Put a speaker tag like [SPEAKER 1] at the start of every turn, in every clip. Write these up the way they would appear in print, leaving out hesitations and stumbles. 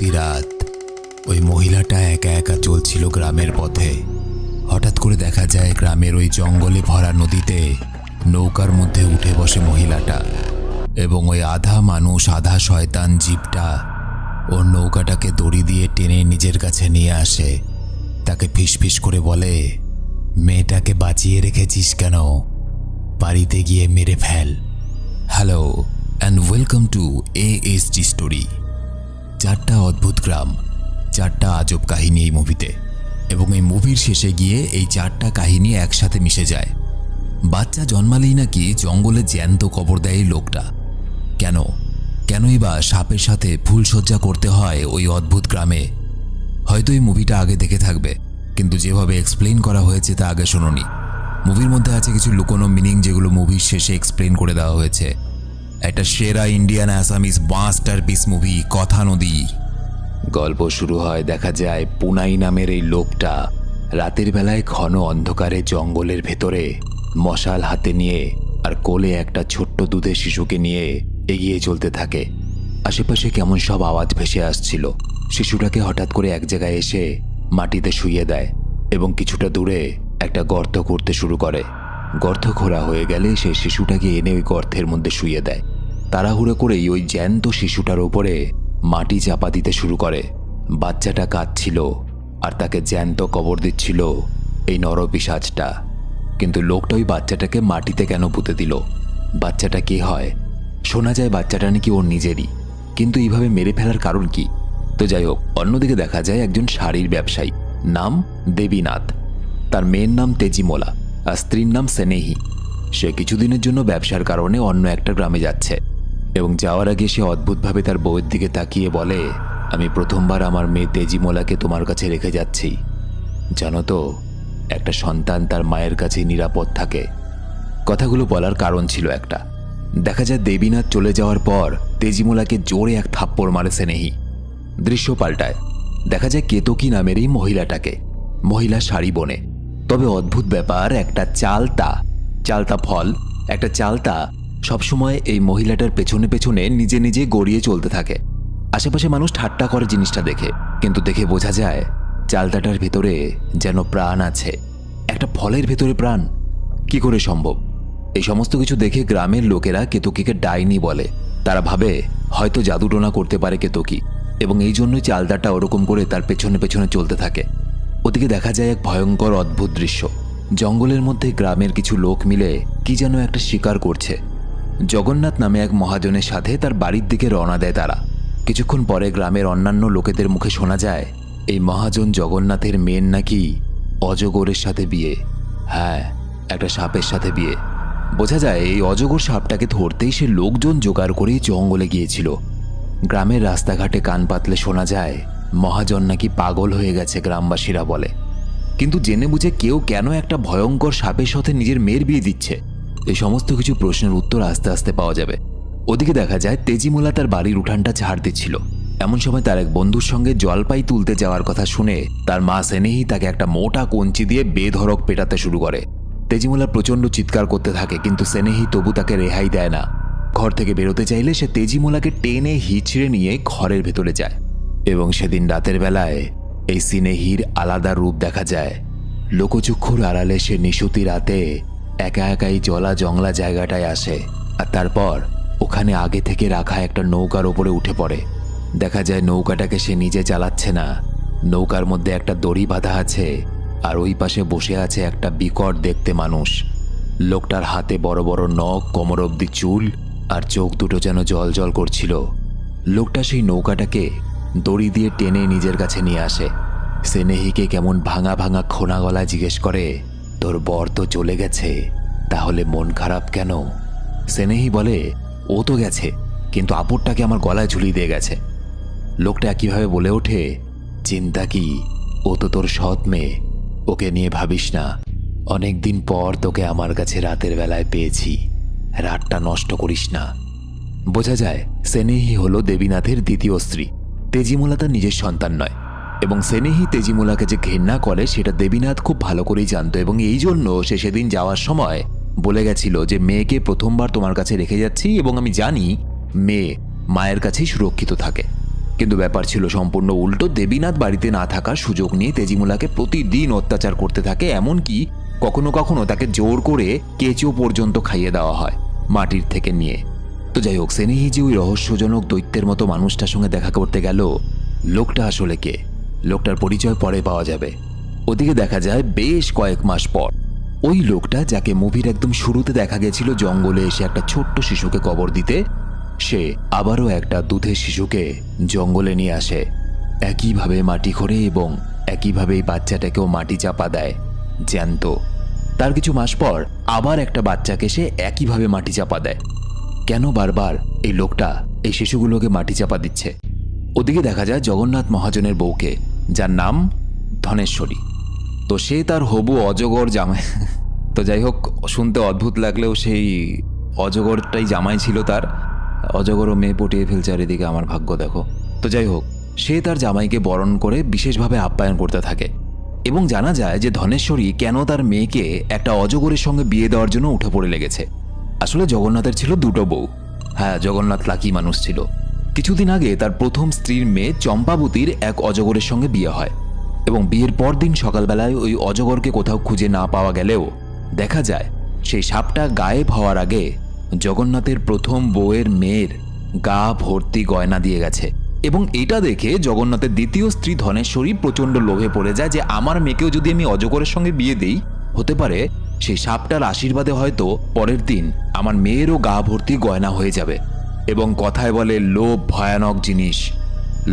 [SPEAKER 1] নিশুতি রাত। ওই মহিলাটা একা একা চলছিল গ্রামের পথে। হঠাৎ করে দেখা যায় গ্রামের ওই জঙ্গলে ভরা নদীতে নৌকার মধ্যে উঠে বসে মহিলাটা, এবং ওই আধা মানুষ আধা শয়তান জীবটা ওর নৌকাটাকে দড়ি দিয়ে টেনে নিজের কাছে নিয়ে আসে। তাকে ফিসফিস করে বলে, মেয়েটাকে বাঁচিয়ে রেখেছিস কেন? বাড়িতে গিয়ে মেরে fail. Hello and welcome to ASG story. 4টা অদ্ভুত গ্রাম, 4টা আজব কাহিনী এই মুভিতে, এবং এই মুভির শেষে গিয়ে এই 4টা কাহিনী একসাথে মিশে যায়। বাচ্চা জন্মালেই নাকি জঙ্গলে জ্যান্ত কবর দেয় এই লোকটা। কেনই বা সাপের সাথে ফুলসজ্জা করতে হয় ওই অদ্ভুত গ্রামে? হয়তো এই মুভিটা আগে দেখে থাকবে, কিন্তু যেভাবে এক্সপ্লেন করা হয়েছে তা আগে শোনোনি। মুভির মধ্যে আছে কিছু লুকোনো মিনিং, যেগুলো মুভির শেষে এক্সপ্লেন করে দেওয়া হয়েছে। একটা সেরা ইন্ডিয়ান অ্যাসামিজ মাস্টারপিস মুভি কথা নদী। গল্প শুরু হয়, দেখা যায় পুনাই নামের এই লোকটা রাতের বেলায় ঘন অন্ধকারে জঙ্গলের ভেতরে মশাল হাতে নিয়ে আর কোলে একটা ছোট্ট দুধের শিশুকে নিয়ে এগিয়ে চলতে থাকে। আশেপাশে কেমন সব আওয়াজ ভেসে আসছিল। শিশুটাকে হঠাৎ করে এক জায়গায় এসে মাটিতে শুইয়ে দেয় এবং কিছুটা দূরে একটা গর্ত করতে শুরু করে। গর্ত খোঁড়া হয়ে গেলে সে শিশুটাকে এনে ওই গর্তের মধ্যে শুইয়ে দেয়। তাড়াহুড়ো করেই ওই জ্যান্ত শিশুটার উপরে মাটি চাপা দিতে শুরু করে। বাচ্চাটা কাঁদছিল আর তাকে জ্যান্ত কবর দিচ্ছিল এই নরপিশাচটা। কিন্তু লোকটা ওই বাচ্চাটাকে মাটিতে কেন পুঁতে দিল? বাচ্চাটা কে হয়? শোনা যায় বাচ্চাটা নাকি ওর নিজেরই, কিন্তু এইভাবে মেরে ফেলার কারণ কি? তো যাই হোক, অন্যদিকে দেখা যায় একজন শাড়ির ব্যবসায়ী, নাম দেবীনাথ। তার মেয়ের নাম তেজিমোলা আর স্ত্রীর নাম স্নেহি। সে কিছুদিনের জন্য ব্যবসার কারণে অন্য একটা গ্রামে যাচ্ছে, এবং যাওয়ার আগে সে অদ্ভুতভাবে তার বউয়ের দিকে তাকিয়ে বলে, আমি প্রথমবার আমার মেয়ে তেজিমোলাকে তোমার কাছে রেখে যাচ্ছি। জানো তো, একটা সন্তান তার মায়ের কাছে নিরাপদ থাকে। কথাগুলো বলার কারণ ছিল একটা। দেখা যায় দেবীনাথ চলে যাওয়ার পর তেজিমোলাকে জোরে এক থাপ্পড় মারে স্নেহি। দৃশ্য পাল্টায়, দেখা যায় কেতকী নামের এই মহিলাটাকে। মহিলা শাড়ি বোনে, তবে অদ্ভুত ব্যাপার, একটা চালতা ফল, একটা চালতা সবসময় এই মহিলাটার পেছনে পেছনে নিজে নিজে গড়িয়ে চলতে থাকে। আশেপাশে মানুষ ঠাট্টা করে জিনিসটা দেখে, কিন্তু দেখে বোঝা যায় চালতাটার ভেতরে যেন প্রাণ আছে। একটা ফলের ভেতরে প্রাণ কি করে সম্ভব? এই সমস্ত কিছু দেখে গ্রামের লোকেরা কেতকীকে ডাইনি বলে। তারা ভাবে হয়তো জাদুটোনা করতে পারে কেতকী, এবং এই জন্যই চালতাটা ওরকম করে তার পেছনে পেছনে চলতে থাকে। ওদিকে দেখা যায় এক ভয়ঙ্কর অদ্ভুত দৃশ্য। জঙ্গলের মধ্যে গ্রামের কিছু লোক মিলে কি যেন একটা শিকার করছে। জগন্নাথ নামে এক মহাজনের সাথে তার বাড়ির দিকে রওনা দেয় তারা। কিছুক্ষণ পরে গ্রামের অন্যান্য লোকেদের মুখে শোনা যায় এই মহাজন জগন্নাথের মেয়ের নাকি অজগরের সাথে বিয়ে। হ্যাঁ, একটা সাপের সাথে বিয়ে। বোঝা যায় এই অজগর সাপটাকে ধরতেই সে লোকজন জোগাড় করেই জঙ্গলে গিয়েছিল। গ্রামের রাস্তাঘাটে কান পাতলে শোনা যায় মহাজন নাকি পাগল হয়ে গেছে, গ্রামবাসীরা বলে। কিন্তু জেনে বুঝে কেউ কেন একটা ভয়ঙ্কর সাপের সাথে নিজের মেয়ের বিয়ে দিচ্ছে? এই সমস্ত কিছু প্রশ্নের উত্তর আস্তে আস্তে পাওয়া যাবে। ওদিকে দেখা যায় তেজিমোলা তার বাড়ির উঠানটা ঝাড় দিচ্ছিল। এমন সময় তার এক বন্ধুর সঙ্গে জলপাই তুলতে যাওয়ার কথা শুনে তার মা স্নেহি তাকে একটা মোটা কঞ্চি দিয়ে বেধড়ক পেটাতে শুরু করে। তেজিমোলা প্রচণ্ড চিৎকার করতে থাকে, কিন্তু স্নেহি তবু তাকে রেহাই দেয় না। ঘর থেকে বেরোতে চাইলে সে তেজিমোলাকে টেনে হিচড়ে নিয়ে ঘরের ভেতরে যায়, এবং সেদিন রাতের বেলায় এই স্নেহির আলাদা রূপ দেখা যায়। লোকচক্ষুর আড়ালে সে নিশুতি রাতে একা একাই জলা জংলা জায়গাটায় আসে, আর তারপর ওখানে আগে থেকে রাখা একটা নৌকার ওপরে উঠে পড়ে। দেখা যায় নৌকাটাকে সে নিজে চালাচ্ছে না, নৌকার মধ্যে একটা দড়ি বাঁধা আছে, আর ওই পাশে বসে আছে একটা বিকট দেখতে মানুষ। লোকটার হাতে বড় বড় নখ, কোমর অবধি চুল, আর চোখ দুটো যেন জল জল করছিল। লোকটা সেই নৌকাটাকে দড়ি দিয়ে টেনে নিজের কাছে নিয়ে আসে। স্নেহিকে কেমন ভাঙা ভাঙা খোনা গলায় জিজ্ঞেস করে, তোর বর তো চলে গেছে, তাহলে মন খারাপ কেন? স্নেহি বলে, ও তো গেছে, কিন্তু আপদটাকে আমার গলায় ঝুলিয়ে দিয়ে গেছে। লোকটা একইভাবে বলে ওঠে, চিন্তা কি, ও তো তোর সৎ মেয়ে, ওকে নিয়ে ভাবিস না। অনেক দিন পর তোকে আমার কাছে রাতের বেলায় পেয়েছি, রাতটা নষ্ট করিস না। বোঝা যায় স্নেহি হলো দেবীনাথের দ্বিতীয় স্ত্রী। তেজিমোলা তার নিজের সন্তান নয়, এবং স্নেহি তেজিমোলাকে যে ঘৃণা করে সেটা দেবীনাথ খুব ভালো করেই জানত, এবং এই জন্য সে সেদিন যাওয়ার সময় বলে গেছিল যে মেয়েকে প্রথমবার তোমার কাছে রেখে যাচ্ছি, এবং আমি জানি মেয়ে মায়ের কাছেই সুরক্ষিত থাকে। কিন্তু ব্যাপার ছিল সম্পূর্ণ উল্টো। দেবীনাথ বাড়িতে না থাকার সুযোগ নিয়ে তেজিমুলাকে প্রতিদিন অত্যাচার করতে থাকে, এমনকি কখনো কখনো তাকে জোর করে কেঁচো পর্যন্ত খাইয়ে দেওয়া হয় মাটির থেকে নিয়ে। তো যাই হোক, সেনেহি যে ওই রহস্যজনক দৈত্যের মতো মানুষটার সঙ্গে দেখা করতে গেল, লোকটা আসলে কে, লোকটার পরিচয় পরে পাওয়া যাবে। ওদিকে দেখা যায় বেশ কয়েক মাস পর ওই লোকটা যাকে মুভির একদম শুরুতে দেখা গেছিল জঙ্গলে এসে একটা ছোট্ট শিশুকে কবর দিতে, সে আবারও একটা দুধের শিশুকে জঙ্গলে নিয়ে আসে, একইভাবে মাটি খোঁড়ে এবং একইভাবে এই বাচ্চাটাকেও মাটি চাপা দেয় জ্যান্ত। তার কিছু মাস পর আবার একটা বাচ্চাকে সে একইভাবে মাটি চাপা দেয়। কেন বারবার এই লোকটা এই শিশুগুলোকে মাটি চাপা দিচ্ছে? ওদিকে দেখা যায় জগন্নাথ মহাজনের বউকে, যার নাম ধনেশ্বরী। তো সে তার হবু অজগর জামাই তো যাই হোক, শুনতে অদ্ভুত লাগলেও সেই অজগরটাই জামাই ছিল তার। অজগরও মেয়ে পটিয়ে ফেলছে আর এদিকে আমার ভাগ্য দেখো। তো যাই হোক, সে তার জামাইকে বরণ করে বিশেষভাবে আপ্যায়ন করতে থাকে এবং জানা যায় যে ধনেশ্বরী কেন তার মেয়েকে একটা অজগরের সঙ্গে বিয়ে দেওয়ার জন্য উঠে পড়ে লেগেছে। আসলে জগন্নাথের ছিল দুটো বউ। হ্যাঁ, জগন্নাথ লাকি মানুষ ছিল। কিছুদিন আগে তার প্রথম স্ত্রীর মেয়ে চম্পাবতীর এক অজগরের সঙ্গে বিয়ে হয় এবং বিয়ের পর দিন সকালবেলায় ওই অজগরকে কোথাও খুঁজে না পাওয়া গেলেও দেখা যায় সেই সাপটা গায়েব হওয়ার আগে জগন্নাথের প্রথম বউয়ের মেয়ের গা ভর্তি গয়না দিয়ে গেছে। এবং এটা দেখে জগন্নাথের দ্বিতীয় স্ত্রী ধনেশ্বরী প্রচণ্ড লোভে পড়ে যায় যে আমার মেয়েকেও যদি আমি অজগরের সঙ্গে বিয়ে দিই, হতে পারে সেই সাপটার আশীর্বাদে হয়তো পরের দিন আমার মেয়েরও গা ভর্তি গয়না হয়ে যাবে। এবং কথায় বলে লোভ ভয়ানক জিনিস।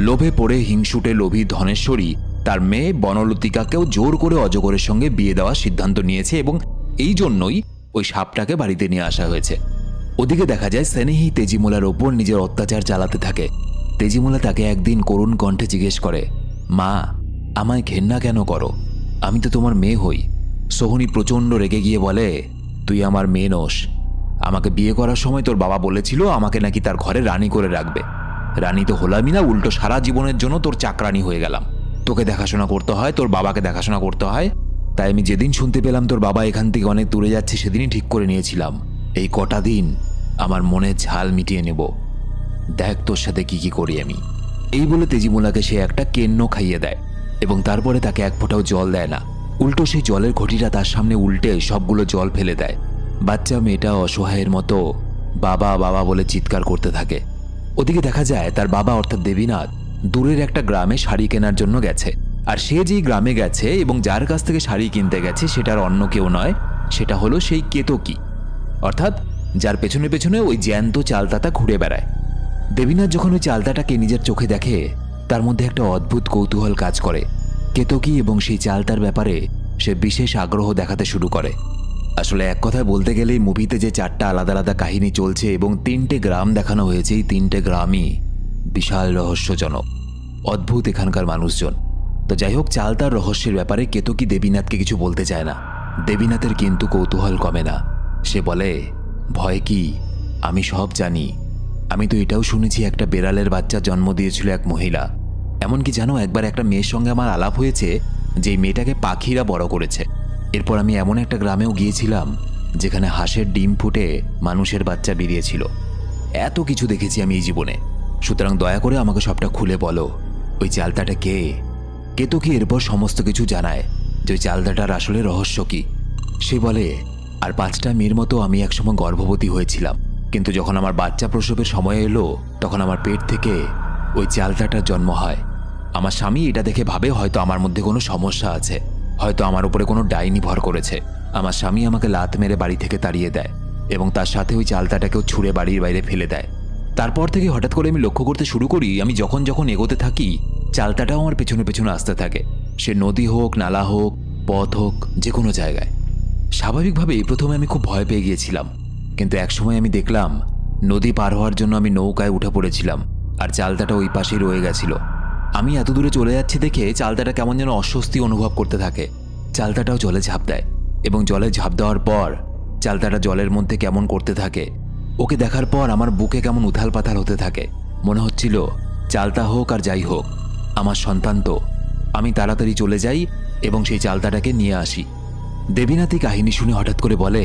[SPEAKER 1] লোভে পড়ে হিংসুটে লোভী ধনেশ্বরী তার মেয়ে বনলতিকাকেও জোর করে অজগরের সঙ্গে বিয়ে দেওয়ার সিদ্ধান্ত নিয়েছে এবং এই জন্যই ওই সাপটাকে বাড়িতে নিয়ে আসা হয়েছে। ওদিকে দেখা যায় সেনেহি তেজিমুলার ওপর নিজের অত্যাচার চালাতে থাকে। তেজিমুলা তাকে একদিন করুণ কণ্ঠে জিজ্ঞেস করে, মা, আমায় ঘেন্না কেন করো? আমি তো তোমার মেয়ে হই। সোহনী প্রচণ্ড রেগে গিয়ে বলে, তুই আমার মেয়ে নোস। আমাকে বিয়ে করার সময় তোর বাবা বলেছিল আমাকে নাকি তার ঘরে রানী করে রাখবে। রানী তো হলামই না, উল্টো সারা জীবনের জন্য তোর চাকরানি হয়ে গেলাম। তোকে দেখাশোনা করতে হয়, তোর বাবাকে দেখাশোনা করতে হয়। তাই আমি যেদিন শুনতে পেলাম তোর বাবা এখান থেকে অনেক দূরে যাচ্ছে, সেদিনই ঠিক করে নিয়েছিলাম এই কটা দিন আমার মনের ঝাল মিটিয়ে নেব। দেখ তোর সাথে কি কি করি আমি। এই বলে তেজিমুলাকে সে একটা কেন্ন খাইয়ে দেয় এবং তারপরে তাকে এক ফোঁটাও জল দেয় না। উল্টো সেই জলের ঘটিটা তার সামনে উল্টে সবগুলো জল ফেলে দেয়। বাচ্চা মেয়েটা অসহায়ের মতো বাবা বাবা বলে চিৎকার করতে থাকে। ওদিকে দেখা যায় তার বাবা অর্থাৎ দেবীনাথ দূরের একটা গ্রামে শাড়ি কেনার জন্য গেছে। আর সে যেই গ্রামে গেছে এবং যার কাছ থেকে শাড়ি কিনতে গেছে সেটার অন্য কেউ নয়, সেটা হলো সেই কেতকী, অর্থাৎ যার পেছনে পেছনে ওই জ্যান্ত চালতাতা ঘুরে বেড়ায়। দেবীনাথ যখন ওই চালতাটাকে নিজের চোখে দেখে, তার মধ্যে একটা অদ্ভুত কৌতূহল কাজ করে। কেতকী এবং সেই চালতার ব্যাপারে সে বিশেষ আগ্রহ দেখাতে শুরু করে। আসলে এক কথায় বলতে গেলে মুভিতে যে 4টা আলাদা আলাদা কাহিনী চলছে এবং 3টে গ্রাম দেখানো হয়েছে, এই 3টে গ্রামই বিশাল রহস্যজনক, অদ্ভুত এখানকার মানুষজন। তো যাই হোক, চালতার রহস্যের ব্যাপারে কেতকী দেবীনাথকে কিছু বলতে চায় না। দেবীনাথের কিন্তু কৌতূহল কমে না। সে বলে, ভয় কি, আমি সব জানি। আমি তো এটাও শুনেছি একটা বেড়ালের বাচ্চা জন্ম দিয়েছিল এক মহিলা। এমনকি জানো, একবার একটা মেয়ের সঙ্গে আমার আলাপ হয়েছে যেই মেয়েটাকে পাখিরা বড় করেছে। এরপর আমি এমন একটা গ্রামেও গিয়েছিলাম যেখানে হাঁসের ডিম ফুটে মানুষের বাচ্চা বেরিয়েছিল। এত কিছু দেখেছি আমি এই জীবনে। সুতরাং দয়া করে আমাকে সবটা খুলে বলো, ওই চালতাটা কে? কেতকী এরপর সমস্ত কিছু জানায় যে ওই চালতাটার আসলে রহস্য কি। সে বলে, আর 5টা মেয়ের মতো আমি একসময় গর্ভবতী হয়েছিলাম, কিন্তু যখন আমার বাচ্চা প্রসবের সময় এলো তখন আমার পেট থেকে ওই চালতাটার জন্ম হয়। আমার স্বামী এটা দেখে ভাবে হয়তো আমার মধ্যে কোনো সমস্যা আছে, হয়তো আমার উপরে কোনো ডাইনি ভর করেছে। আমার স্বামী আমাকে লাত মেরে বাড়ি থেকে তাড়িয়ে দেয় এবং তার সাথে ওই চালতাটাকেও ছুঁড়ে বাড়ির বাইরে ফেলে দেয়। তারপর থেকে হঠাৎ করে আমি লক্ষ্য করতে শুরু করি, আমি যখন যখন এগোতে থাকি চালতাটাও আমার পেছনে পেছনে আসতে থাকে। সে নদী হোক, নালা হোক, পথ হোক, যে কোনো জায়গায়। স্বাভাবিকভাবেই প্রথমে আমি খুব ভয় পেয়ে গিয়েছিলাম, কিন্তু একসময় আমি দেখলাম নদী পার হওয়ার জন্য আমি নৌকায় উঠে পড়েছিলাম আর চালতাটা ওই পাশেই রয়ে গেছিল। আমি এত দূরে চলে যাচ্ছি দেখে চালতাটা কেমন যেন অস্বস্তি অনুভব করতে থাকে। চালতাটাও জলে ঝাঁপ দেয় এবং জলে ঝাঁপ দেওয়ার পর চালতাটা জলের মধ্যে কেমন করতে থাকে। ওকে দেখার পর আমার বুকে কেমন উথাল পাথাল হতে থাকে। মনে হচ্ছিল চালতা হোক আর যাই হোক, আমার সন্তান তো। আমি তাড়াতাড়ি চলে যাই এবং সেই চালতাটাকে নিয়ে আসি। দেবীনাথী কাহিনী শুনে হঠাৎ করে বলে,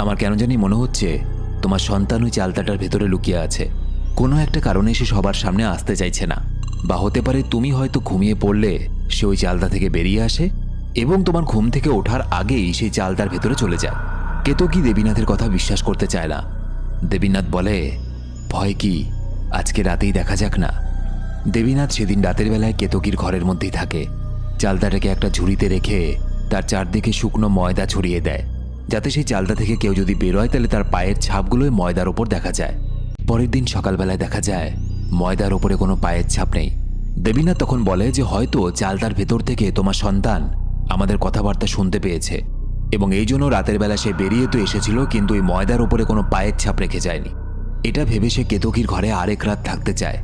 [SPEAKER 1] আমার কেন জানি মনে হচ্ছে তোমার সন্তান ওই চালতাটার ভেতরে লুকিয়ে আছে। কোনো একটা কারণে সে সবার সামনে আসতে চাইছে না। বা হতে পারে তুমি হয়তো ঘুমিয়ে পড়লে সে ওই চালটা থেকে বেরিয়ে আসে এবং তোমার ঘুম থেকে ওঠার আগেই সেই চালটার ভেতরে চলে যায়। কেতকী দেবীনাথের কথা বিশ্বাস করতে চায় না। দেবীনাথ বলে, ভয় কি, আজকে রাতেই দেখা যাক না। দেবীনাথ সেদিন রাতের বেলায় কেতকীর ঘরের মধ্যেই থাকে। চালতাটাকে একটা ঝুড়িতে রেখে তার চারদিকে শুকনো ময়দা ছড়িয়ে দেয়, যাতে সেই চালটা থেকে কেউ যদি বেরোয় তাহলে তার পায়ের ছাপগুলোই ময়দার ওপর দেখা যায়। পরের দিন সকালবেলায় দেখা যায় ময়দার ওপরে কোনো পায়ের ছাপ নেই। দেবীনাথ তখন বলে যে হয়তো চালতার ভেতর থেকে তোমার সন্তান আমাদের কথাবার্তা শুনতে পেয়েছে এবং এই জন্য রাতের বেলা সে বেরিয়ে তো এসেছিল, কিন্তু ওই ময়দার ওপরে কোনো পায়ের ছাপ রেখে যায়নি। এটা ভেবে সে কেতকীর ঘরে আরেক রাত থাকতে চায়।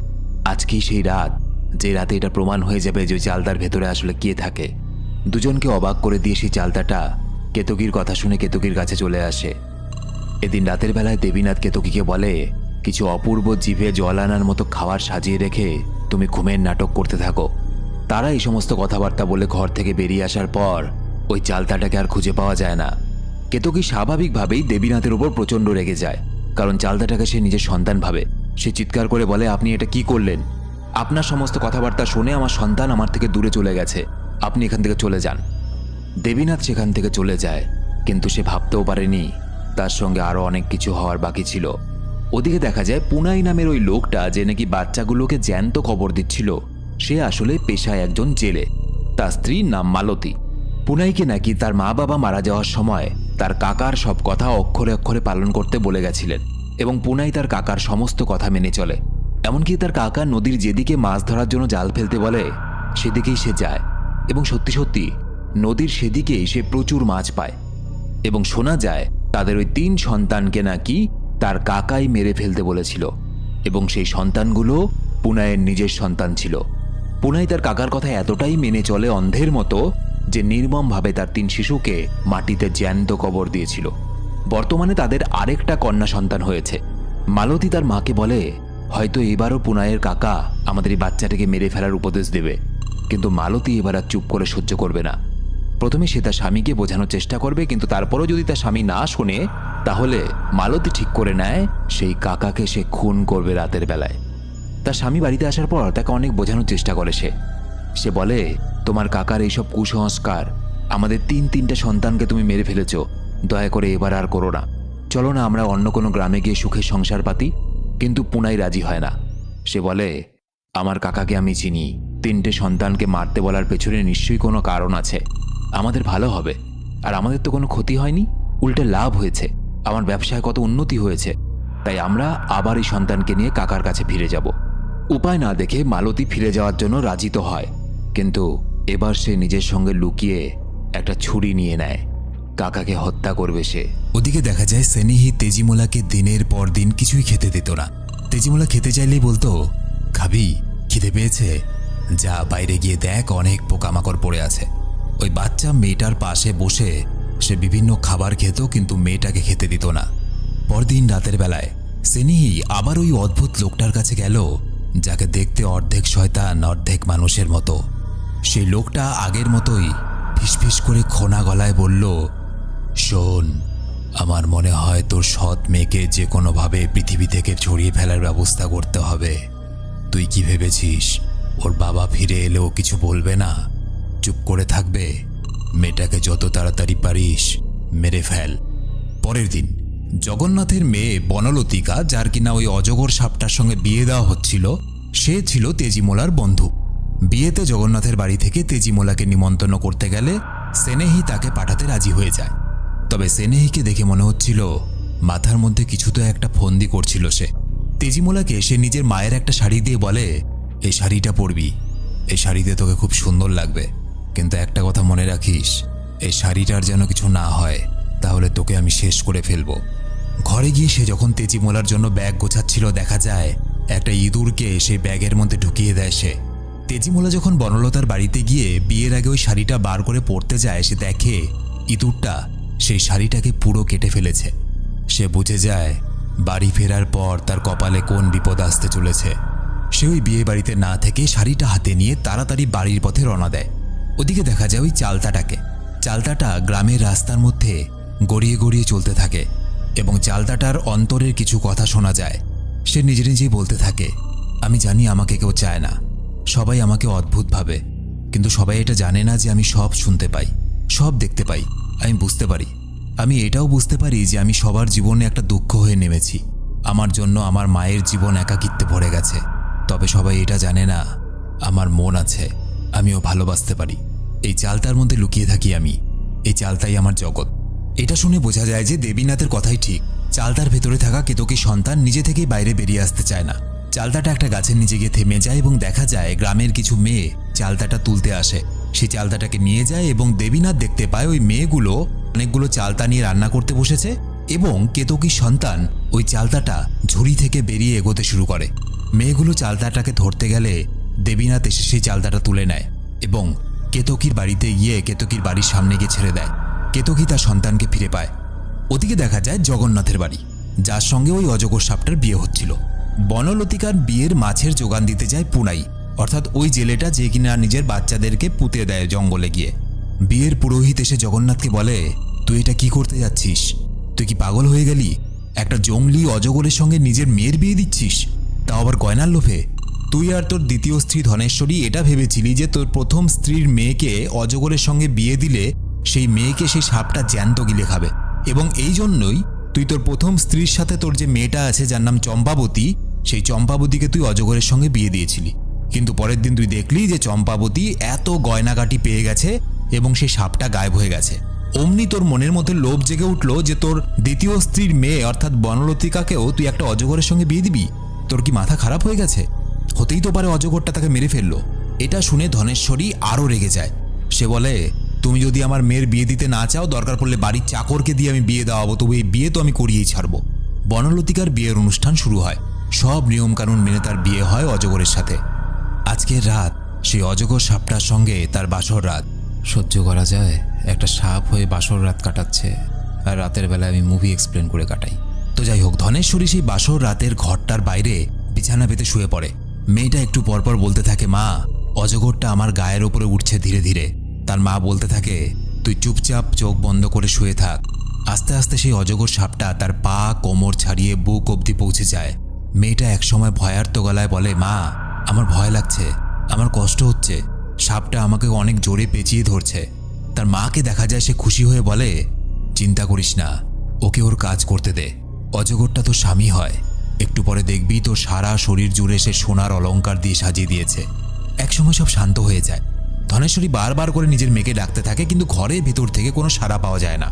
[SPEAKER 1] আজকেই সেই রাত, যে রাতে এটা প্রমাণ হয়ে যাবে যে চালতার ভেতরে আসলে কে থাকে। দুজনকে অবাক করে দিয়ে সেই চালতাটা কেতকীর কথা শুনে কেতকীর কাছে চলে আসে। এদিন রাতের বেলায় দেবীনাথ কেতকীকে বলে, কিছু অপূর্ব জিভে জল আনার মতো খাবার সাজিয়ে রেখে তুমি ঘুমের নাটক করতে থাকো। তারা এই সমস্ত কথাবার্তা বলে ঘর থেকে বেরিয়ে আসার পর ওই চালতাটাকে আর খুঁজে পাওয়া যায় না। কেতকী স্বাভাবিকভাবেই দেবীনাথের উপর প্রচণ্ড রেগে যায়, কারণ চালতাটাকে সে নিজের সন্তান ভাবে। সে চিৎকার করে বলে, আপনি এটা কি করলেন? আপনার সমস্ত কথাবার্তা শুনে আমার সন্তান আমার থেকে দূরে চলে গেছে, আপনি এখান থেকে চলে যান। দেবীনাথ সেখান থেকে চলে যায়, কিন্তু সে ভাবতেও পারেনি তার সঙ্গে আরও অনেক কিছু হওয়ার বাকি ছিল। ওদিকে দেখা যায় পুনাই নামের ওই লোকটা যে নাকি বাচ্চাগুলোকে জ্যান্ত খবর দিচ্ছিল, সে আসলে পেশায় একজন জেলে। তার স্ত্রীর নাম মালতী। পুনাইকে নাকি তার মা বাবা মারা যাওয়ার সময় তার কাকার সব কথা অক্ষরে অক্ষরে পালন করতে বলে গেছিলেন এবং পুনাই তার কাকার সমস্ত কথা মেনে চলে। এমনকি তার কাকা নদীর যেদিকে মাছ ধরার জন্য জাল ফেলতে বলে সেদিকেই সে যায় এবং সত্যি সত্যি নদীর সেদিকেই সে প্রচুর মাছ পায়। এবং শোনা যায় তাদের ওই 3 সন্তানকে নাকি তার কাকাই মেরে ফেলতে বলেছিল এবং সেই সন্তানগুলো পুনাইয়ের নিজের সন্তান ছিল। পুনাই তার কাকার কথা এতটাই মেনে চলে অন্ধের মতো যে নির্মমভাবে তার 3 শিশুকে মাটিতে জ্যান্ত কবর দিয়েছিল। বর্তমানে তাদের আরেকটা কন্যা সন্তান হয়েছে। মালতী তার মাকে বলে, হয়তো এবারও পুনাইয়ের কাকা আমাদের এই বাচ্চাটাকে মেরে ফেলার উপদেশ দেবে। কিন্তু মালতী এবার আর চুপ করে সহ্য করবে না। প্রথমে সে তার স্বামীকে বোঝানোর চেষ্টা করবে, কিন্তু তারপরও যদি তার স্বামী না শোনে তাহলে মালতী ঠিক করে নেয় সেই কাকাকে সে খুন করবে রাতের বেলায়। তার স্বামী বাড়িতে আসার পর তাকে অনেক বোঝানোর চেষ্টা করে। সে বলে, তোমার কাকার এইসব কুসংস্কার, আমাদের 3-3টে সন্তানকে তুমি মেরে ফেলেছ, দয়া করে এবার আর করো না, চলো না আমরা অন্য কোনো গ্রামে গিয়ে সুখে সংসার পাতি। কিন্তু পুনাই রাজি হয় না। সে বলে, আমার কাকাকে আমি চিনি, 3টে সন্তানকে মারতে বলার পেছনে নিশ্চয়ই কোনো কারণ আছে। আমাদের ভালো হবে, আর আমাদের তো কোনো ক্ষতি হয়নি, উল্টে লাভ হয়েছে, আমার ব্যবসায় কত উন্নতি হয়েছে, তাই আমরা আবার এই সন্তানকে নিয়ে কাকার কাছে ফিরে যাব। উপায় না দেখে মালতী ফিরে যাওয়ার জন্য রাজি তো হয়, কিন্তু এবার সে নিজের সঙ্গে লুকিয়ে একটা ছুরি নিয়ে নেয়। কাকাকে হত্যা করবে সে। ওদিকে দেখা যায় স্নেহি তেজিমোলাকে দিনের পর দিন কিছুই খেতে দিত না। তেজিমোলা খেতে চাইলেই বলতো, খাবি, খিদে পেয়েছে, যা বাইরে গিয়ে দেখ অনেক পোকামাকড় পড়ে আছে। ওই বাচ্চা মেয়েটার পাশে বসে সে বিভিন্ন খাবার খেত, কিন্তু মেয়েটাকে খেতে দিত না। পরদিন রাতের বেলায় স্নেহি আবার ওই অদ্ভুত লোকটার কাছে গেল, যাকে দেখতে অর্ধেক শয়তান অর্ধেক মানুষের মতো। সেই লোকটা আগের মতোই ফিসফিস করে খোনা গলায় বলল, শোন, আমার মনে হয় তোর সৎ মেয়েকে যে কোনোভাবে পৃথিবী থেকে ছড়িয়ে ফেলার ব্যবস্থা করতে হবে। তুই কি ভেবেছিস ওর বাবা ফিরে এলেও কিছু বলবে না, চুপ করে থাকবে? মেয়েটাকে যত তাড়াতাড়ি পারিস মেরে ফেল। পরের দিন জগন্নাথের মেয়ে বনলতিকা, যার কিনা ওই অজগর সাপটার সঙ্গে বিয়ে দেওয়া হচ্ছিল, সে ছিল তেজিমোলার বন্ধু। বিয়েতে জগন্নাথের বাড়ি থেকে তেজিমোলাকে নিমন্ত্রণ করতে গেলে স্নেহি তাকে পাঠাতে রাজি হয়ে যায়। তবে স্নেহিকে দেখে মনে হচ্ছিল মাথার মধ্যে কিছু তো একটা ফন্দি করছিল সে। তেজিমোলাকে সে নিজের মায়ের একটা শাড়ি দিয়ে বলে, এই শাড়িটা পরবি, এই শাড়িতে তোকে খুব সুন্দর লাগবে, কিন্তু একটা কথা মনে রাখিস, এই শাড়িটার যেন কিছু না হয়, তাহলে তোকে আমি শেষ করে ফেলবো। ঘরে গিয়ে সে যখন তেজিমোলার জন্য ব্যাগ গোছাচ্ছিল, দেখা যায় একটা ইঁদুরকে সে ব্যাগের মধ্যে ঢুকিয়ে দেয় সে। তেজিমোলা যখন বনলতার বাড়িতে গিয়ে বিয়ের আগে ওই শাড়িটা বার করে পরতে যায়, সে দেখে ইঁদুরটা সেই শাড়িটাকে পুরো কেটে ফেলেছে। সে বুঝে যায় বাড়ি ফেরার পর তার কপালে কোন বিপদ আসতে চলেছে। সে ওই বিয়ে বাড়িতে না থেকে শাড়িটা হাতে নিয়ে তাড়াতাড়ি বাড়ির পথে রওনা দেয়। ওদিকে দেখা যায় ওই চালতাটা গ্রামের রাস্তার মধ্যে গড়িয়ে গড়িয়ে চলতে থাকে এবং চালতাটার অন্তরের কিছু কথা শোনা যায়। সে নিজে নিজেই বলতে থাকে, আমি জানি আমাকে কেউ চায় না, সবাই আমাকে অদ্ভুত ভাবে, কিন্তু সবাই এটা জানে না যে আমি সব শুনতে পাই, সব দেখতে পাই। আমি বুঝতে পারি, আমি এটাও বুঝতে পারি যে আমি সবার জীবনে একটা দুঃখ হয়ে নেমেছি। আমার জন্য আমার মায়ের জীবন একাকিত্বে ভরে গেছে। তবে সবাই এটা জানে না আমার মন আছে, আমিও ভালোবাসতে পারি। এই চালতার মধ্যে লুকিয়ে থাকি আমি, এই চালতাই আমার জগৎ। এটা শুনে বোঝা যায় যে দেবীনাথের কথাই ঠিক। চালতার ভেতরে থাকা কেতকী সন্তান নিজে থেকেই বাইরে বেরিয়ে আসতে চায় না। চালতাটা একটা গাছের নিচে গিয়ে থেমে যায় এবং দেখা যায় গ্রামের কিছু মেয়ে চালতাটা তুলতে আসে। সেই চালতাটাকে নিয়ে যায় এবং দেবীনাথ দেখতে পায় ওই মেয়েগুলো অনেকগুলো চালতা নিয়ে রান্না করতে বসেছে এবং কেতকী সন্তান ওই চালতাটা ঝুড়ি থেকে বেরিয়ে এগোতে শুরু করে। মেয়েগুলো চালতাটাকে ধরতে গেলে দেবীনাথ এসে সেই চালতাটা তুলে নেয় এবং কেতকীর বাড়িতে গিয়ে কেতকীর বাড়ির সামনে গিয়ে ছেড়ে দেয়। কেতকী তার সন্তানকে ফিরে পায়। ওদিকে দেখা যায় জগন্নাথের বাড়ি, যার সঙ্গে ওই অজগর সাপটার বিয়ে হচ্ছিল। বনলতিকার বিয়ের মাছের যোগান দিতে যায় পুনাই, অর্থাৎ ওই জেলেটা যে কিনা নিজের বাচ্চাদেরকে পুঁতে দেয় জঙ্গলে গিয়ে। বিয়ের পুরোহিত এসে জগন্নাথকে বলে, তুই এটা কি করতে যাচ্ছিস? তুই কি পাগল হয়ে গেলি? একটা জঙ্গলি অজগরের সঙ্গে নিজের মেয়ের বিয়ে দিচ্ছিস, তাও আবার গয়নার লোভে। তুই আর তোর দ্বিতীয় স্ত্রী ধনেশ্বরী এটা ভেবেছিলি যে তোর প্রথম স্ত্রীর মেয়েকে অজগরের সঙ্গে বিয়ে দিলে সেই মেয়েকে সেই সাপটা জ্যান্ত গিলে খাবে, এবং এই জন্যই তুই তোর প্রথম স্ত্রীর সাথে তোর যে মেয়েটা আছে যার নাম চম্পাবতী, সেই চম্পাবতীকে তুই অজগরের সঙ্গে বিয়ে দিয়েছিলি। কিন্তু পরের দিন তুই দেখলি যে চম্পাবতী এত গয়নাগাটি পেয়ে গেছে এবং সেই সাপটা গায়েব হয়ে গেছে। অমনি তোর মনের মধ্যে লোভ জেগে উঠল যে তোর দ্বিতীয় স্ত্রীর মেয়ে অর্থাৎ বনলতিকাকেও তুই একটা অজগরের সঙ্গে বিয়ে দিবি। তোর কি মাথা খারাপ হয়ে গেছে? হতেই তো পারে অজগরটা তাকে মেরে ফেললো। এটা শুনে ধনেশ্বরী আরও রেগে যায়। সে বলে, তুমি যদি আমার মেয়ের বিয়ে দিতে না চাও, দরকার পড়লে বাড়ির চাকরকে দিয়ে আমি বিয়ে দেওয়াবো, তবু এই বিয়ে তো আমি করিয়েই ছাড়বো। বনলতিকার বিয়ের অনুষ্ঠান শুরু হয়। সব নিয়মকানুন মেনে তার বিয়ে হয় অজগরের সাথে। আজকের রাত সেই অজগর সাপটার সঙ্গে তার বাসর রাত। সহ্য করা যায়? একটা সাপ হয়ে বাসর রাত কাটাচ্ছে, আর রাতের বেলায় আমি মুভি এক্সপ্লেন করে কাটাই। তো যাই হোক, ধনেশ্বরী সেই বাসর রাতের ঘরটার বাইরে বিছানা পেতে শুয়ে পড়ে। মেয়েটা একটু পরপর বলতে থাকে, মা, অজগরটা আমার গায়ের ওপরে উঠছে ধীরে ধীরে। তার মা বলতে থাকে, তুই চুপচাপ চোখ বন্ধ করে শুয়ে থাক। আস্তে আস্তে সেই অজগর সাপটা তার পা কোমর ছাড়িয়ে বুক অবধি পৌঁছে যায়। মেয়েটা একসময় ভয়ার্ত গলায় বলে, মা, আমার ভয় লাগছে, আমার কষ্ট হচ্ছে, সাপটা আমাকে অনেক জোরে পেঁচিয়ে ধরছে। তার মাকে দেখা যায় সে খুশি হয়ে বলে, চিন্তা করিস না, ওকে ওর কাজ করতে দে। অজগরটা তো স্বামী হয়, একটু পরে দেখবি তোর সারা শরীর জুড়ে সে সোনার অলংকার দিয়ে সাজিয়ে দিয়েছে। একসময় সব শান্ত হয়ে যায়। ধনেশ্বরী বারবার করে নিজের মেয়েকে ডাকতে থাকে, কিন্তু ঘরের ভেতর থেকে কোনো সাড়া পাওয়া যায় না।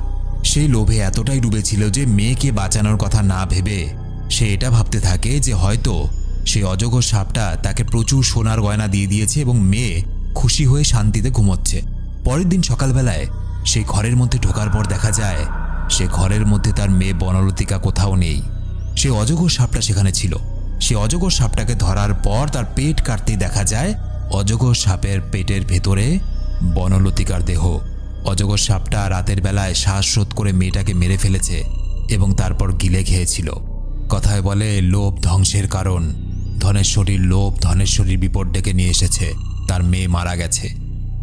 [SPEAKER 1] সেই লোভে এতটাই ডুবেছিল যে মেয়েকে বাঁচানোর কথা না ভেবে সে এটা ভাবতে থাকে যে হয়তো সেই অজগর সাপটা তাকে প্রচুর সোনার গয়না দিয়ে দিয়েছে এবং মেয়ে খুশি হয়ে শান্তিতে ঘুমোচ্ছে। পরের দিন সকালবেলায় সেই ঘরের মধ্যে ঢোকার পর দেখা যায় সে ঘরের মধ্যে তার মেয়ে বনলতিকা কোথাও নেই। সে অজগর সাপটা সেখানে ছিল। সে অজগর সাপটাকে ধরার পর তার পেট কাটতেই দেখা যায় অজগর সাপের পেটের ভেতরে বনলতিকার দেহ। অজগর সাপটা রাতের বেলায় শ্বাসরোধ করে মেয়েটাকে মেরে ফেলেছে এবং তারপর গিলে খেয়েছিল। কথায় বলে, লোভ ধ্বংসের কারণ। ধনেশ্বরীর লোভ ধনেশ্বরীর বিপদ ডেকে নিয়ে এসেছে, তার মেয়ে মারা গেছে।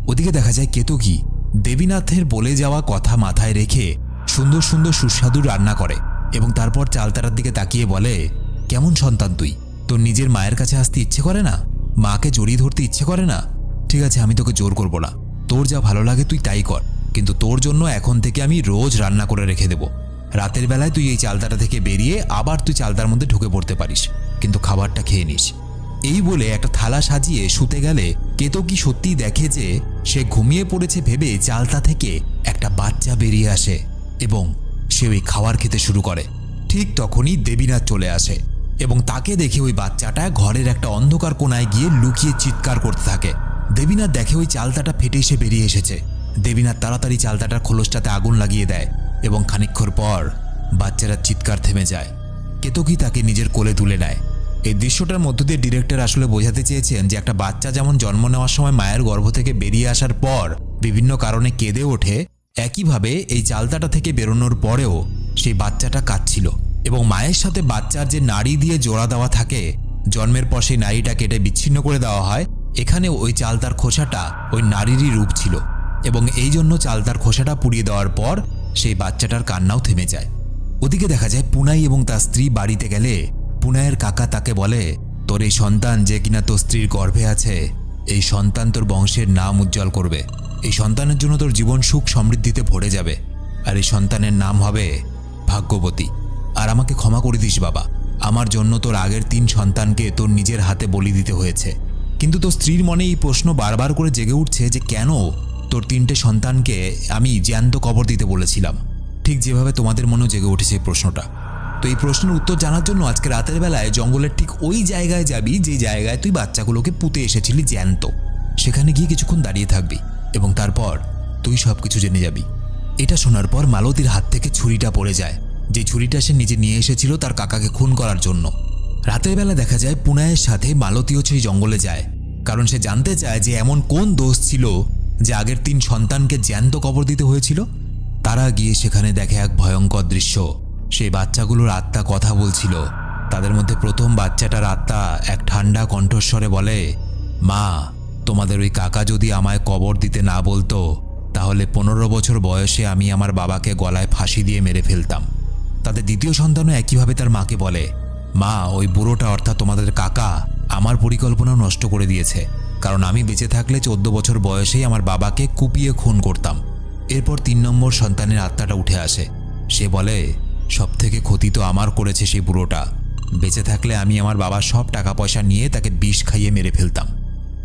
[SPEAKER 1] ওদিকে দেখা যায় কেতকী দেবীনাথের বলে যাওয়া কথা মাথায় রেখে সুন্দর সুন্দর সুস্বাদু রান্না করে এবং তারপর চালতারার দিকে তাকিয়ে বলে, কেমন সন্তান তুই? তোর নিজের মায়ের কাছে আসতে ইচ্ছে করে না? মাকে জড়িয়ে ধরতে ইচ্ছে করে না? ঠিক আছে, আমি তোকে জোর করব না, তোর যা ভালো লাগে তুই তাই কর, কিন্তু তোর জন্য এখন থেকে আমি রোজ রান্না করে রেখে দেব। রাতের বেলায় তুই এই চালতাটা থেকে বেরিয়ে আবার তুই চালতার মধ্যে ঢুকে পড়তে পারিস, কিন্তু খাবারটা খেয়ে নিস। এই বলে একটা থালা সাজিয়ে শুতে গেলে কেতকী সত্যিই দেখে যে সে ঘুমিয়ে পড়েছে ভেবে চালতা থেকে একটা বাচ্চা বেরিয়ে আসে এবং সে ওই খাবার খেতে শুরু করে। ঠিক তখনই দেবীনাথ চলে আসে এবং তাকে দেখে ওই বাচ্চাটা ঘরের একটা অন্ধকার কোণায় গিয়ে লুকিয়ে চিৎকার করতে থাকে। দেবীনাথ দেখে ওই চালতাটা ফেটে এসে বেরিয়ে এসেছে। দেবীনাথ তাড়াতাড়ি চালতাটার খোলসটাতে আগুন লাগিয়ে দেয় এবং খানিকক্ষণ পর বাচ্চাটার চিৎকার থেমে যায়। কেতকী তাকে নিজের কোলে তুলে নেয়। এই দৃশ্যটার মধ্য দিয়ে ডিরেক্টর আসলে বোঝাতে চেয়েছেন যে একটা বাচ্চা যেমন জন্ম নেওয়ার সময় মায়ের গর্ভ থেকে বেরিয়ে আসার পর বিভিন্ন কারণে কেঁদে ওঠে, একইভাবে এই চালতাটা থেকে বেরোনোর পরেও সেই বাচ্চাটা কাঁদছিল এবং মায়ের সাথে বাচ্চার যে নাড়ি দিয়ে জোড়া দেওয়া থাকে, জন্মের পর সেই নাড়িটা কেটে বিচ্ছিন্ন করে দেওয়া হয়। এখানেও ওই চালতার খোসাটা ওই নারীরই রূপ ছিল এবং এই জন্য চালতার খোসাটা পুড়িয়ে দেওয়ার পর সেই বাচ্চাটার কান্নাও থেমে যায়। ওদিকে দেখা যায় পুনাই এবং তার স্ত্রী বাড়িতে গেলে পুনাইয়ের কাকা তাকে বলে, তোর এই সন্তান যে কিনা তোর স্ত্রীর গর্ভে আছে এই সন্তান তোর বংশের নাম উজ্জ্বল করবে। এই সন্তানের জন্য তোর জীবন সুখ সমৃদ্ধিতে ভরে যাবে। আর এই সন্তানের নাম হবে ভাগ্যবতী। আর আমাকে ক্ষমা করে দিস বাবা, আমার জন্য তোর আগের 3 সন্তানকে তোর নিজের হাতে বলি দিতে হয়েছে। কিন্তু তোর স্ত্রীর মনে এই প্রশ্ন বারবার করে জেগে উঠছে যে কেন তোর 3টে সন্তানকে আমি জ্যান্ত কবর দিতে বলেছিলাম, ঠিক যেভাবে তোমাদের মনেও জেগে উঠেছে এই প্রশ্নটা। তো এই প্রশ্নের উত্তর জানার জন্য আজকে রাতের বেলায় জঙ্গলের ঠিক ওই জায়গায় যাবি যে জায়গায় তুই বাচ্চাগুলোকে পুঁতে এসেছিলি জ্যান্ত। সেখানে গিয়ে কিছুক্ষণ দাঁড়িয়ে থাকবি এবং তারপর তুই সব কিছু জেনে যাবি। এটা শোনার পর মালতীর হাত থেকে ছুরিটা পড়ে যায়, যে ছুরিটা সে নিজে নিয়ে এসেছিল তার কাকাকে খুন করার জন্য। রাতের বেলা দেখা যায় পুনায়ের সাথে মালতীও সেই জঙ্গলে যায়, কারণ সে জানতে চায় যে এমন কোন দোষ ছিল যে আগের 3 সন্তানকে জ্যান্ত কবর দিতে হয়েছিল। তারা গিয়ে সেখানে দেখে এক ভয়ঙ্কর দৃশ্য। সেই বাচ্চাগুলোর আত্মা কথা বলছিল। তাদের মধ্যে প্রথম বাচ্চাটার আত্মা এক ঠান্ডা কণ্ঠস্বরে বলে, মা, তোমাদের ওই কাকা যদি আমায় কবর দিতে না বলতো তাহলে 15 বছর বয়সে আমি আমার বাবাকে গলায় ফাঁসি দিয়ে মেরে ফেলতাম। তাদের দ্বিতীয় সন্তানও একইভাবে তার মাকে বলে, মা, ওই বুড়োটা অর্থাৎ তোমাদের কাকা আমার পরিকল্পনা নষ্ট করে দিয়েছে, কারণ আমি বেঁচে থাকলে 14 বছর বয়সেই আমার বাবাকে কুপিয়ে খুন করতাম। এরপর 3 নম্বর সন্তানের আত্মাটা উঠে আসে। সে বলে, সবথেকে ক্ষতি তো আমার করেছে সেই বুড়োটা। বেঁচে থাকলে আমি আমার বাবার সব টাকা পয়সা নিয়ে তাকে বিষ খাইয়ে মেরে ফেলতাম।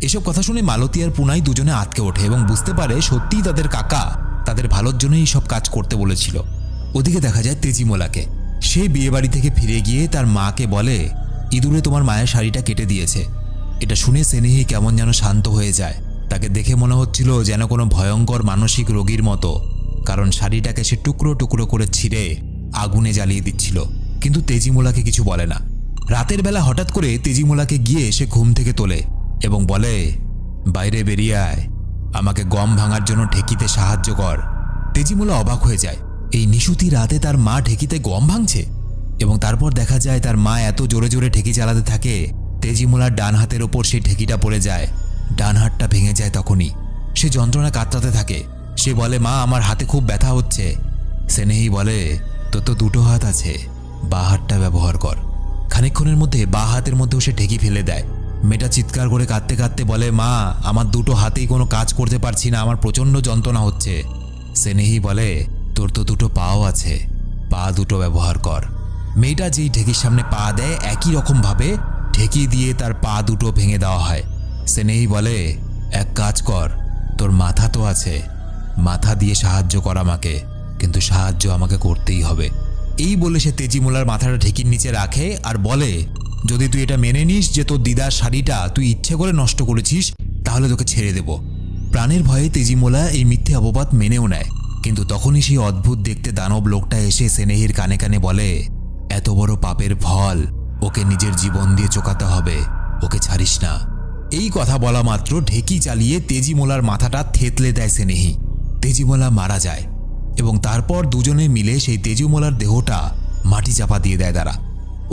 [SPEAKER 1] এসব কথা শুনে মালতী আর পুনাই দুজনে আঁতকে ওঠে এবং বুঝতে পারে সত্যিই তাদের কাকা তাদের ভালোর জন্যই সব কাজ করতে বলেছিল। ওদিকে দেখা যায় তেজিমোলাকে। সে বিয়েবাড়ি থেকে ফিরে গিয়ে তার মাকে বলে, ইঁদুরে তোমার মায়ের শাড়িটা কেটে দিয়েছে। এটা শুনে স্নেহি কেমন যেন শান্ত হয়ে যায়। তাকে দেখে মনে হচ্ছিল যেন কোনো ভয়ঙ্কর মানসিক রোগীর মতো, কারণ শাড়িটাকে সে টুকরো টুকরো করে ছিঁড়ে আগুনে জ্বালিয়ে দিচ্ছিল। কিন্তু তেজিমোলাকে কিছু বলে না। রাতের বেলা হঠাৎ করে তেজিমোলাকে গিয়ে সে ঘুম থেকে তোলে এবং বলে, বাইরে বেরিয়ে আয়, আমাকে গম ভাঙার জন্য ঢেকিতে সাহায্য কর। তেজিমোলা অবাক হয়ে যায়, এই নিশুতি রাতে তার মা ঢেকিতে গম ভাঙছে। এবং তারপর দেখা যায় তার মা এত জোরে জোরে ঢেকি চালাতে থাকে, তেজিমোলার ডান হাতের ওপর সেই ঢেকিটা পড়ে যায়। ডান হাতটা ভেঙে যায়। তখনই সে যন্ত্রণা কাতরাতে থাকে। সে বলে, মা, আমার হাতে খুব ব্যথা হচ্ছে। স্নেহি বলে, তোর তো 2টো হাত আছে, বা হাতটা ব্যবহার কর। খানিকক্ষণের মধ্যে বা হাতের মধ্যেও সে ঢেকি ফেলে দেয়। মেয়েটা চিৎকার করে কাঁদতে কাঁদতে বলে, মা, আমার 2টো হাতেই কোনো কাজ করতে পারছি না, আমার প্রচণ্ড যন্ত্রণা হচ্ছে। স্নেহি বলে, তোর তো 2টো পাও আছে, পা 2টো ব্যবহার কর। মেয়েটা যেই ঢেকির সামনে পা দেয় একই রকমভাবে ঢেকি দিয়ে তার পা 2টো ভেঙে দেওয়া হয়। স্নেহি বলে, এক কাজ কর, তোর মাথা তো আছে, মাথা দিয়ে সাহায্য কর আমাকে, কিন্তু সাহায্য আমাকে করতেই হবে। এই বলে সে তেজিমোলার মাথাটা ঢেকির নিচে রাখে আর বলে, যদি তুই এটা মেনে নিস যে তোর দিদার শাড়িটা তুই ইচ্ছে করে নষ্ট করেছিস তাহলে তোকে ছেড়ে দেব। প্রাণের ভয়ে তেজিমোলা এই মিথ্যে অপবাদ মেনেও নেয়। কিন্তু তখনই সেই অদ্ভুত দেখতে দানব লোকটা এসে স্নেহির কানে কানে বলে, এত বড় পাপের ফল ওকে নিজের জীবন দিয়ে চোকাতে হবে, ওকে ছাড়িস না। এই কথা বলা মাত্র ঢেকি চালিয়ে তেজিমোলার মাথাটা থেতলে দেয় স্নেহি। তেজিমোলা মারা যায় এবং তারপর দুজনে মিলে সেই তেজিমোলার দেহটা মাটি চাপা দিয়ে দেয় তারা।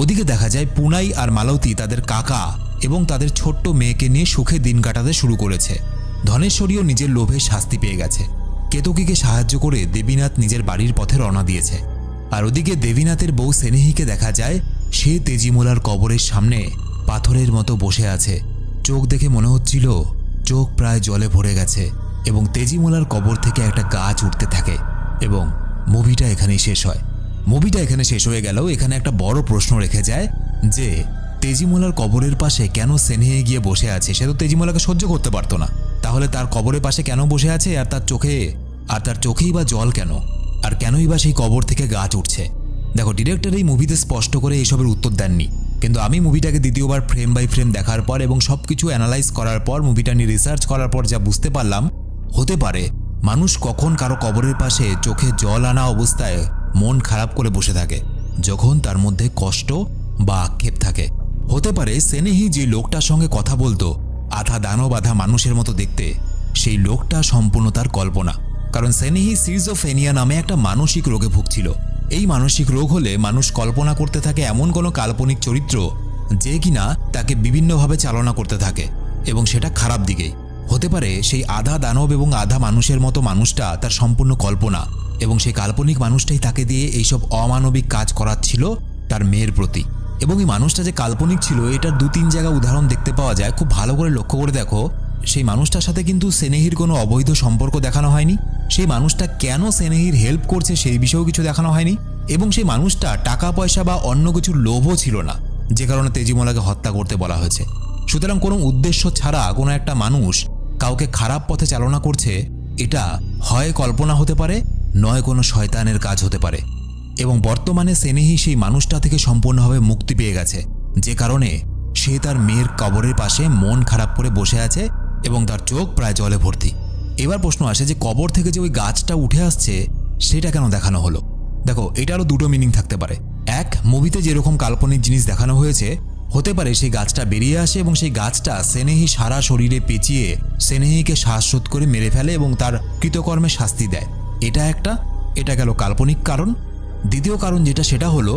[SPEAKER 1] ওদিকে দেখা যায় পুনাই আর মালতী তাদের কাকা এবং তাদের ছোট্ট মেয়েকে নিয়ে সুখে দিন কাটাতে শুরু করেছে। ধনেশ্বরীও নিজের লোভে শাস্তি পেয়ে গেছে। কেতকীকে সাহায্য করে দেবীনাথ নিজের বাড়ির পথে রওনা দিয়েছে। আর ওদিকে দেবীনাথের বউ স্নেহিকে দেখা যায় সে তেজিমোলার কবরের সামনে পাথরের মতো বসে আছে। চোখ দেখে মনে হচ্ছিল চোখ প্রায় জলে ভরে গেছে এবং তেজিমোলার কবর থেকে একটা গাছ উঠতে থাকে। এবং মুভিটা এখানেই শেষ হয়। মুভিটা এখানে শেষ হয়ে গেলেও এখানে একটা বড় প্রশ্ন রেখে যায় যে তেজিমোলার কবরের পাশে কেন স্নেহে গিয়ে বসে আছে। সে তো তেজিমোলাকে সহ্য করতে পারতো না, তাহলে তার কবরের পাশে কেন বসে আছে? আর তার চোখেই বা জল কেন? আর কেনই বা সেই কবর থেকে গাছ উঠছে? দেখো, ডিরেক্টর এই মুভিতে স্পষ্ট করে এইসবের উত্তর দেননি, কিন্তু আমি মুভিটাকে দ্বিতীয়বার ফ্রেম বাই ফ্রেম দেখার পর এবং সবকিছু অ্যানালাইজ করার পর, মুভিটা নিয়ে রিসার্চ করার পর যা বুঝতে পারলাম, হতে পারে মানুষ কখন কারো কবরের পাশে চোখে জল আনা অবস্থায় মন খারাপ করে বসে থাকে, যখন তার মধ্যে কষ্ট বা আক্ষেপ থাকে। হতে পারে স্নেহি যে লোকটার সঙ্গে কথা বলতো, আধা দানব আধা মানুষের মতো দেখতে, সেই লোকটা সম্পূর্ণ তার কল্পনা। কারণ স্নেহি সিজোফ্রেনিয়া নামে একটা মানসিক রোগে ভুগছিল। এই মানসিক রোগ হলে মানুষ কল্পনা করতে থাকে এমন কোনো কাল্পনিক চরিত্র যে কিনা তাকে বিভিন্নভাবে চালনা করতে থাকে, এবং সেটা খারাপ দিকেই। হতে পারে সেই আধা দানব এবং আধা মানুষের মতো মানুষটা তার সম্পূর্ণ কল্পনা, এবং সেই কাল্পনিক মানুষটাই তাকে দিয়ে এইসব অমানবিক কাজ করাচ্ছিল তার মেয়ের প্রতি। এবং এই মানুষটা যে কাল্পনিক ছিল এটার 2-3 জায়গা উদাহরণ দেখতে পাওয়া যায়। খুব ভালো করে লক্ষ্য করে দেখো, সেই মানুষটার সাথে কিন্তু স্নেহির কোনো অবৈধ সম্পর্ক দেখানো হয়নি। সেই মানুষটা কেন স্নেহির হেল্প করছে সেই বিষয়েও কিছু দেখানো হয়নি। এবং সেই মানুষটা টাকা পয়সা বা অন্য কিছুর লোভও ছিল না, যে কারণে তেজিমোলাকে হত্যা করতে বলা হয়েছে। সুতরাং কোনো উদ্দেশ্য ছাড়া কোনো একটা মানুষ কাউকে খারাপ পথে চালনা করছে, এটা হয় কল্পনা হতে পারে, নয় কোনো শয়তানের কাজ হতে পারে। এবং বর্তমানে স্নেহি সেই মানুষটা থেকে সম্পূর্ণভাবে মুক্তি পেয়ে গেছে, যে কারণে সে তার মেয়ের কবরের পাশে মন খারাপ করে বসে আছে এবং তার চোখ প্রায় জলে ভর্তি। এবার প্রশ্ন আসে যে কবর থেকে যে ওই গাছটা উঠে আসছে সেটা কেন দেখানো হলো? দেখো, এটারও দুটো মিনিং থাকতে পারে। এক, মুভিতে যেরকম কাল্পনিক জিনিস দেখানো হয়েছে, হতে পারে সেই গাছটা বেরিয়ে আসে এবং সেই গাছটা স্নেহি সারা শরীরে পেঁচিয়ে স্নেহিকে শ্বাসরোধ করে মেরে ফেলে এবং তার কৃতকর্মে শাস্তি দেয়। এটা গেল কাল্পনিক কারণ। দ্বিতীয় কারণ যেটা, সেটা হলো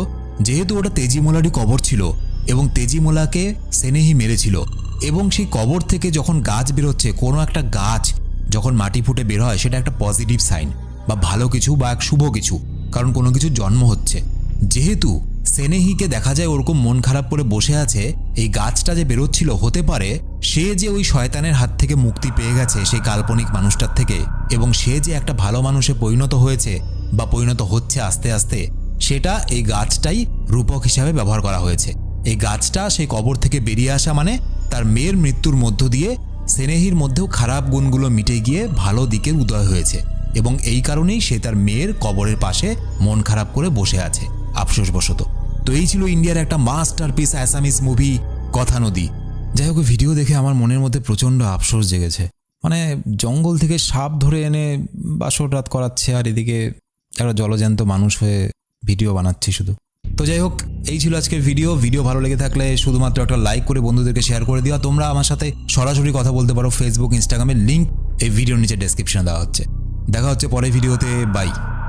[SPEAKER 1] যেহেতু ওটা তেজিমোলারই কবর ছিল এবং তেজিমোলাকে স্নেহি মেরেছিল, এবং সেই কবর থেকে যখন গাছ বেরোচ্ছে, কোনো একটা গাছ যখন মাটি ফুটে বের হয়, সেটা একটা পজিটিভ সাইন বা ভালো কিছু বা এক শুভ কিছু, কারণ কোনো কিছু জন্ম হচ্ছে। যেহেতু স্নেহিকে দেখা যায় ওরকম মন খারাপ করে বসে আছে, এই গাছটা যে বেরোচ্ছিল, হতে পারে সে যে ওই শয়তানের হাত থেকে মুক্তি পেয়ে গেছে সেই কাল্পনিক মানুষটার থেকে, এবং সে যে একটা ভালো মানুষে পরিণত হয়েছে বা পরিণত হচ্ছে আস্তে আস্তে, সেটা এই গাছটাই রূপক হিসাবে ব্যবহার করা হয়েছে। এই গাছটা সেই কবর থেকে বেরিয়ে আসা মানে তার মেয়ের মৃত্যুর মধ্য দিয়ে স্নেহির মধ্যেও খারাপ গুণগুলো মিটে গিয়ে ভালো দিকের উদয় হয়েছে, এবং এই কারণেই সে তার মেয়ের কবরের পাশে মন খারাপ করে বসে আছে আফসোসবশত। তো এই ছিল ইন্ডিয়ার একটা মাস্টারপিস অ্যাসামিস মুভি কথা নদী। যাই হোক, ভিডিও দেখে আমার মনের মধ্যে প্রচণ্ড আফসোস জেগেছে। মানে জঙ্গল থেকে সাপ ধরে এনে বাসর রাত করাচ্ছে, আর এদিকে একটা জলজ্যান্ত মানুষ হয়ে ভিডিও বানাচ্ছি শুধু। তো যাই হোক, এই ছিল আজকের ভিডিও ভালো লেগে থাকলে শুধুমাত্র একটা লাইক করে বন্ধুদেরকে শেয়ার করে দিও। তোমরা আমার সাথে সরাসরি কথা বলতে পারো ফেসবুক, ইনস্টাগ্রামের লিঙ্ক এই ভিডিওর নিচে ডেসক্রিপশনে দেওয়া হচ্ছে। দেখা হচ্ছে পরের ভিডিওতে। বাই।